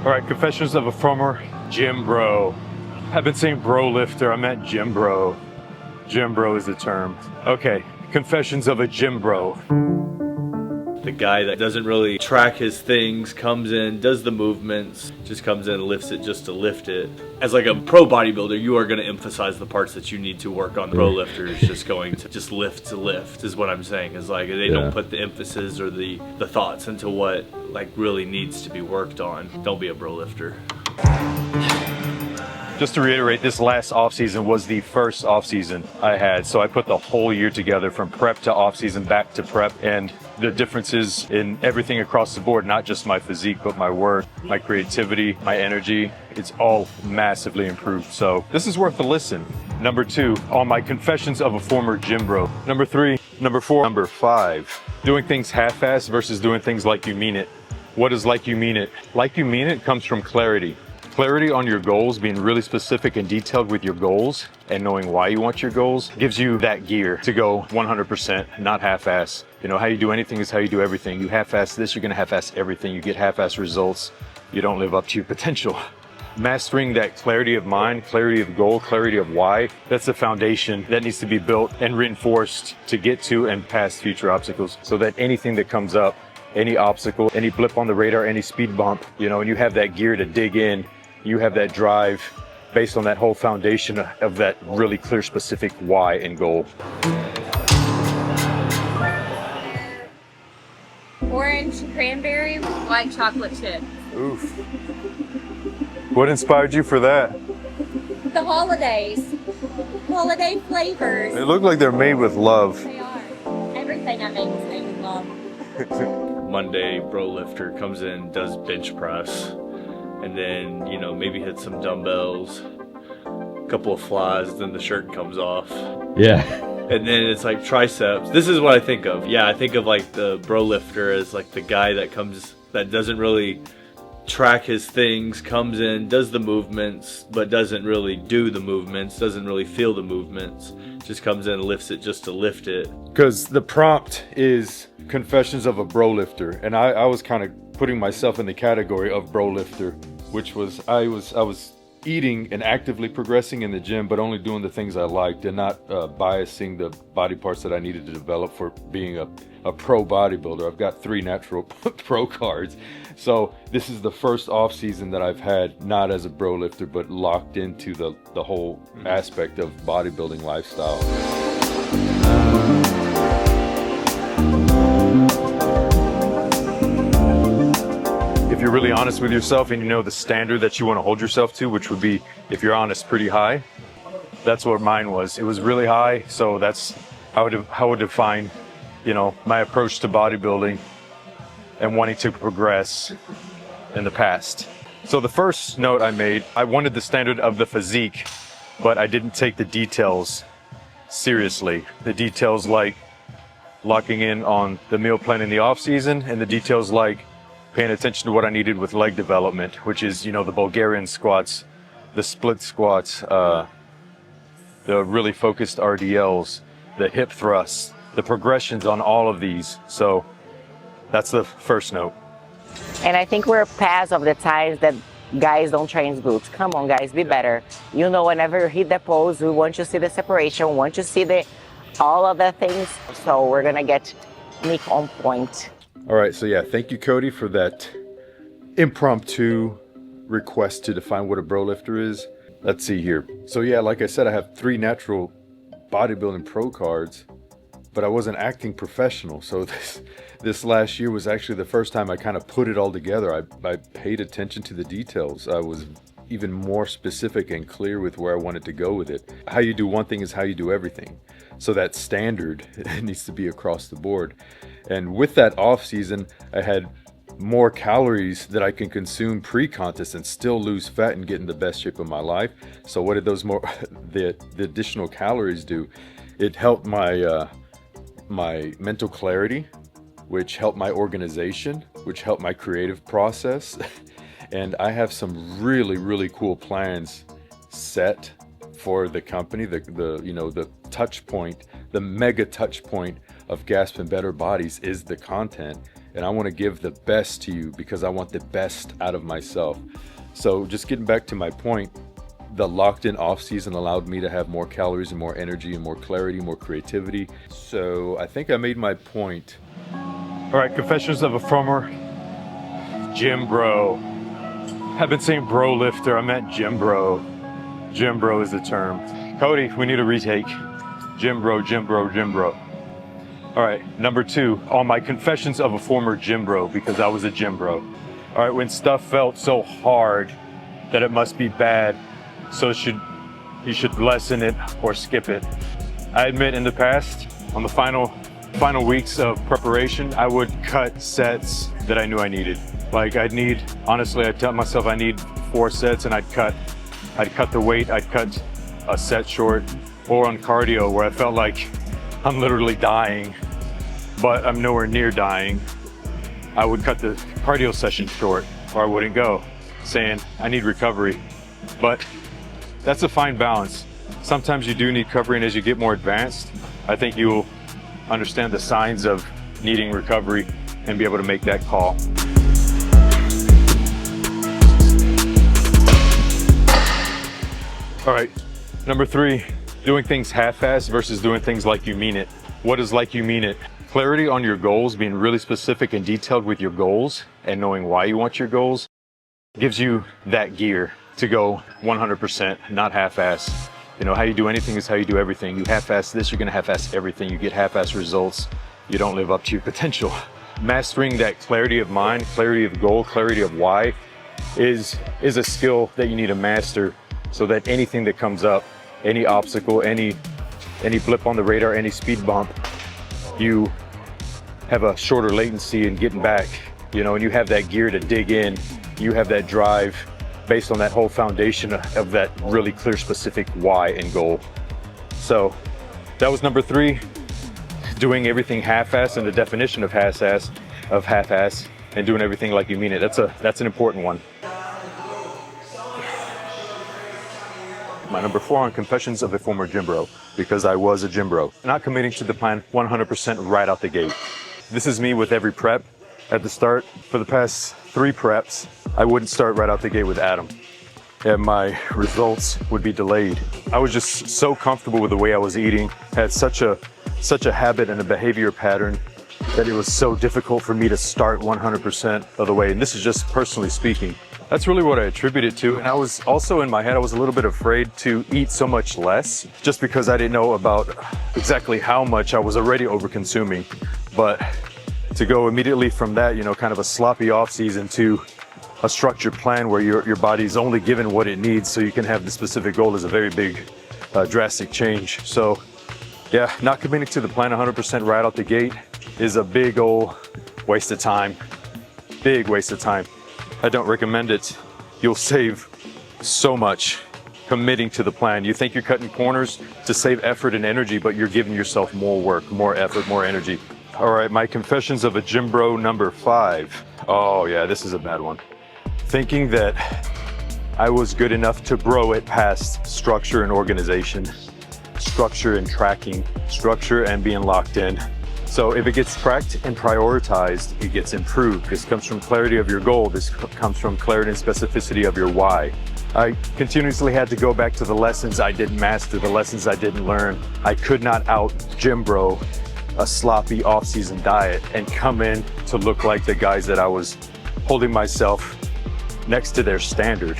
All right, confessions of a former gym bro. I've been saying bro lifter, I meant gym bro. Gym bro is the term. Okay, confessions of a gym bro. The guy that doesn't really track his things, comes in, does the movements, just comes in and lifts it just to lift it. As like a pro bodybuilder, you are going to emphasize the parts that you need to work on. The pro lifter is just going to just lift to lift, is what I'm saying. Is like they don't put the emphasis or the thoughts into what like really needs to be worked on. Don't be a bro lifter. Just to reiterate, this last off-season was the first off-season I had. So I put the whole year together from prep to off-season, back to prep, and the differences in everything across the board, not just my physique, but my work, my creativity, my energy, it's all massively improved. So this is worth a listen. Number 2, on my confessions of a former gym bro. Number 3, number 4, number 5, doing things half-assed versus doing things like you mean it. What is like you mean it? Like you mean it comes from clarity. Clarity on your goals, being really specific and detailed with your goals and knowing why you want your goals gives you that gear to go 100%, not half-ass. You know, how you do anything is how you do everything. You half-ass this, you're gonna half-ass everything. You get half-ass results, you don't live up to your potential. Mastering that clarity of mind, clarity of goal, clarity of why, that's the foundation that needs to be built and reinforced to get to and past future obstacles, so that anything that comes up, any obstacle, any blip on the radar, any speed bump, you know, and you have that gear to dig in. You have that drive based on that whole foundation of that really clear, specific why and goal. Orange cranberry, white chocolate chip. Oof. What inspired you for that? The holidays. Holiday flavors. They look like they're made with love. They are. Everything I make is made with love. Monday, bro lifter comes in, does bench press. And then, you know, maybe hit some dumbbells, a couple of flies, then the shirt comes off. Yeah. And then it's like triceps. This is what I think of. Yeah, I think of like the bro lifter as like the guy that doesn't really track his things, comes in, does the movements, but doesn't really do the movements, doesn't really feel the movements, just comes in and lifts it just to lift it. Because the prompt is confessions of a bro lifter, and I was kind of putting myself in the category of bro lifter, which was I was eating and actively progressing in the gym, but only doing the things I liked and not biasing the body parts that I needed to develop for being a pro bodybuilder. I've got 3 natural pro cards. So this is the first off season that I've had not as a bro lifter, but locked into the whole aspect of bodybuilding lifestyle. If you're really honest with yourself and you know the standard that you want to hold yourself to, which would be, if you're honest, pretty high, that's what mine was. It was really high, so that's how I would define, you know, my approach to bodybuilding and wanting to progress in the past. So the first note I made, I wanted the standard of the physique, but I didn't take the details seriously. The details like locking in on the meal plan in the off season, and the details like paying attention to what I needed with leg development, which is, you know, the Bulgarian squats, the split squats, the really focused RDLs, the hip thrusts, the progressions on all of these. So that's the first note. And I think we're past of the times that guys don't train glutes. Come on, guys, be better. You know, whenever you hit the pose, we want to see the separation, we want to see all of the things. So we're gonna get Nick on point. All right, so yeah, thank you, Cody, for that impromptu request to define what a bro lifter is. Let's see here. So yeah, like I said, I have 3 natural bodybuilding pro cards, but I wasn't acting professional. So this last year was actually the first time I kind of put it all together. I paid attention to the details. I was even more specific and clear with where I wanted to go with it. How you do one thing is how you do everything. So that standard needs to be across the board. And with that off season, I had more calories that I can consume pre-contest and still lose fat and get in the best shape of my life. So what did those the additional calories do? It helped my my mental clarity, which helped my organization, which helped my creative process. And I have some really cool plans set for the company. The touch point, the mega touch point of Gasp and Better Bodies is the content. and I want to give the best to you because I want the best out of myself. So just getting back to my point, the locked-in off-season allowed me to have more calories and more energy and more clarity, more creativity. So I think I made my point. All right, confessions of a former gym bro. I've been saying bro lifter, I meant gym bro. Gym bro is the term. Cody, we need a retake. Gym bro, gym bro, gym bro. All right, number 2, on my confessions of a former gym bro, because I was a gym bro. All right, when stuff felt so hard that it must be bad, so you should lessen it or skip it. I admit in the past, on the final weeks of preparation, I would cut sets that I knew I needed. Like honestly, I'd tell myself I need 4 sets and I'd cut the weight, I'd cut a set short, or on cardio where I felt like I'm literally dying, but I'm nowhere near dying. I would cut the cardio session short, or I wouldn't go, saying I need recovery. But that's a fine balance. Sometimes you do need recovery, and as you get more advanced, I think you'll understand the signs of needing recovery and be able to make that call. All right, number 3, doing things half-assed versus doing things like you mean it. What is like you mean it? Clarity on your goals, being really specific and detailed with your goals and knowing why you want your goals gives you that gear to go 100%, not half-ass. You know, how you do anything is how you do everything. You half-ass this, you're gonna half-ass everything. You get half-ass results, you don't live up to your potential. Mastering that clarity of mind, clarity of goal, clarity of why is a skill that you need to master so that anything that comes up, any obstacle, any blip on the radar, any speed bump, you have a shorter latency in getting back, you know, and you have that gear to dig in. You have that drive based on that whole foundation of that really clear, specific why and goal. So that was number 3, doing everything half-ass, and the definition of half-ass, and doing everything like you mean it. That's an important one. My number 4 on confessions of a former gym bro, because I was a gym bro. Not committing to the plan 100% right out the gate. This is me with every prep. At the start, for the past 3 preps, I wouldn't start right out the gate with Adam, and my results would be delayed. I was just so comfortable with the way I was eating, had such a habit and a behavior pattern that it was so difficult for me to start 100% of the way. And this is just personally speaking. That's really what I attribute it to. And I was also, in my head, I was a little bit afraid to eat so much less, just because I didn't know about exactly how much I was already over consuming. But to go immediately from that, you know, kind of a sloppy off season to a structured plan where your body's only given what it needs so you can have the specific goal is a very big, drastic change. So yeah, not committing to the plan 100% right out the gate is a big old waste of time. Big waste of time. I don't recommend it. You'll save so much committing to the plan. You think you're cutting corners to save effort and energy, but you're giving yourself more work, more effort, more energy. All right, my confessions of a gym bro number 5. Oh yeah, this is a bad one. Thinking that I was good enough to bro it past structure and organization, structure and tracking, structure and being locked in. So if it gets tracked and prioritized, it gets improved. This comes from clarity of your goal. This comes from clarity and specificity of your why. I continuously had to go back to the lessons I didn't master, the lessons I didn't learn. I could not out gym bro a sloppy off-season diet and come in to look like the guys that I was holding myself next to their standard.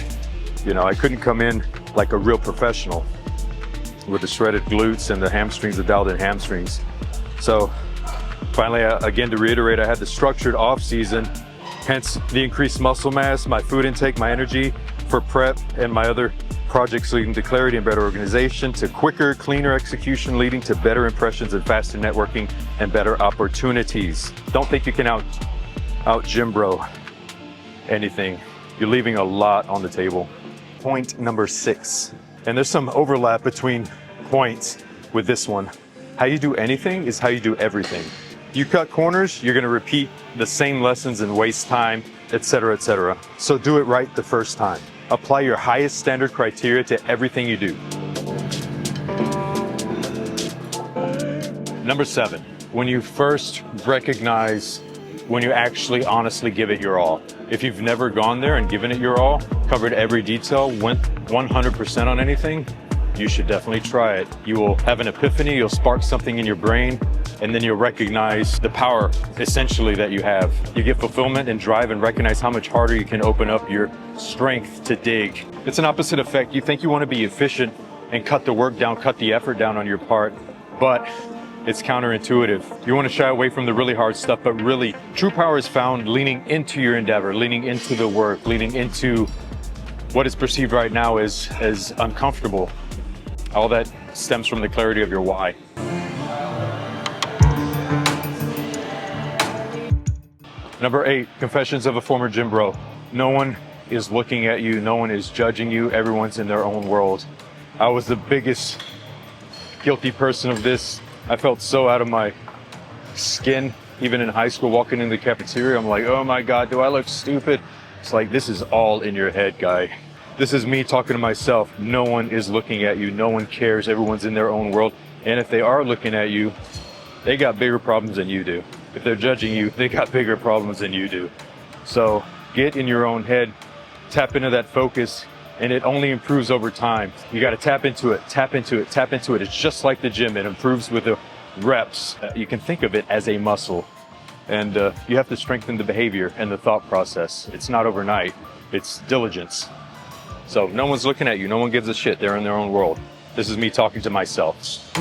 You know, I couldn't come in like a real professional with the shredded glutes and the hamstrings, the dialed in hamstrings. So finally, again, to reiterate, I had the structured off season, hence the increased muscle mass, my food intake, my energy for prep, and my other projects leading to clarity and better organization, to quicker, cleaner execution leading to better impressions and faster networking and better opportunities. Don't think you can out gym bro anything. You're leaving a lot on the table. Point number 6. And there's some overlap between points with this one. How you do anything is how you do everything. You cut corners, you're gonna repeat the same lessons and waste time, etc., etc. So do it right the first time. Apply your highest standard criteria to everything you do. Number 7, when you first recognize when you actually honestly give it your all. If you've never gone there and given it your all, covered every detail, went 100% on anything, you should definitely try it. You will have an epiphany, you'll spark something in your brain, and then you'll recognize the power essentially that you have. You get fulfillment and drive and recognize how much harder you can open up your strength to dig. It's an opposite effect. You think you want to be efficient and cut the work down, cut the effort down on your part, but it's counterintuitive. You want to shy away from the really hard stuff, but really true power is found leaning into your endeavor, leaning into the work, leaning into what is perceived right now as uncomfortable. All that stems from the clarity of your why. Number 8, confessions of a former gym bro. No one is looking at you, no one is judging you, everyone's in their own world. I was the biggest guilty person of this. I felt so out of my skin, even in high school, walking in the cafeteria. I'm like, oh my God, do I look stupid? It's like, this is all in your head, guy. This is me talking to myself. No one is looking at you. No one cares. Everyone's in their own world. And if they are looking at you, they got bigger problems than you do. If they're judging you, they got bigger problems than you do. So get in your own head, tap into that focus, and it only improves over time. You got to tap into it, tap into it, tap into it. It's just like the gym. It improves with the reps. You can think of it as a muscle. And you have to strengthen the behavior and the thought process. It's not overnight. It's diligence. So no one's looking at you. No one gives a shit. They're in their own world. This is me talking to myself.